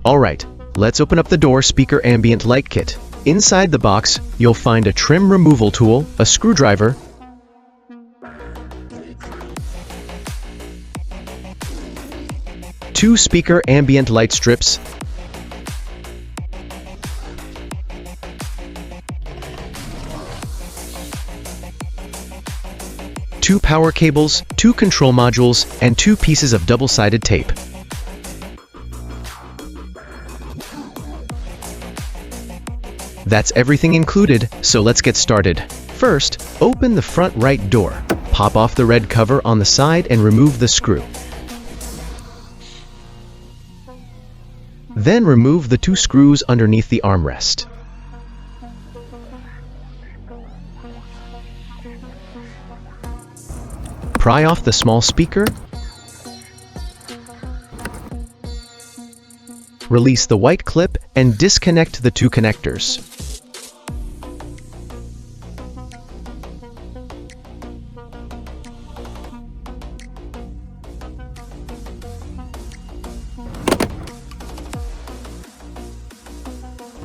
Alright, let's open up the door speaker ambient light kit. Inside the box, you'll find a trim removal tool, a screwdriver, two speaker ambient light strips, two power cables, two control modules, and two pieces of double-sided tape. That's everything included, so let's get started. First, open the front right door. Pop off the red cover on the side and remove the screw. Then remove the two screws underneath the armrest. Pry off the small speaker. Release the white clip and disconnect the two connectors.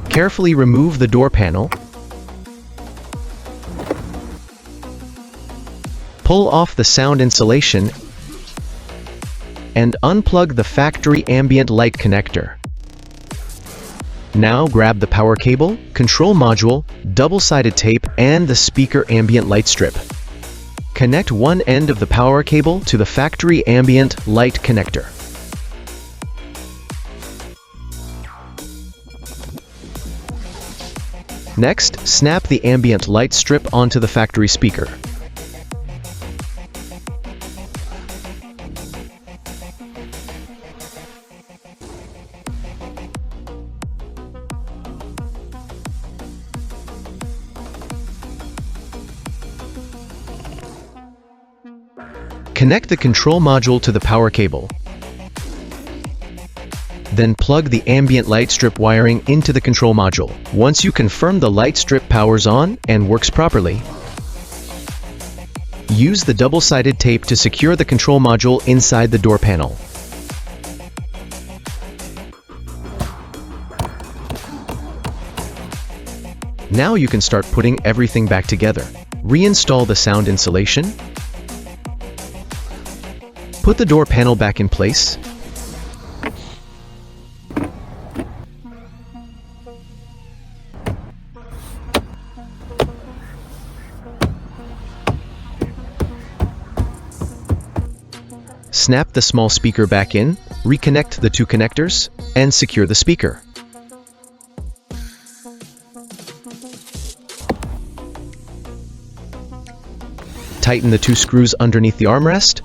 Carefully remove the door panel. Pull off the sound insulation and unplug the factory ambient light connector. Now grab the power cable, control module, double-sided tape, and the speaker ambient light strip. Connect one end of the power cable to the factory ambient light connector. Next, snap the ambient light strip onto the factory speaker. Connect the control module to the power cable. Then plug the ambient light strip wiring into the control module. Once you confirm the light strip powers on and works properly, use the double-sided tape to secure the control module inside the door panel. Now you can start putting everything back together. Reinstall the sound insulation. Put the door panel back in place. Snap the small speaker back in, reconnect the two connectors, and secure the speaker. Tighten the two screws underneath the armrest.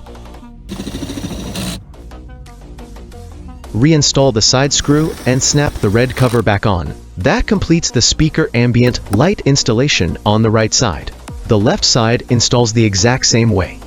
Reinstall the side screw and snap the red cover back on. That completes the speaker ambient light installation on the right side. The left side installs the exact same way.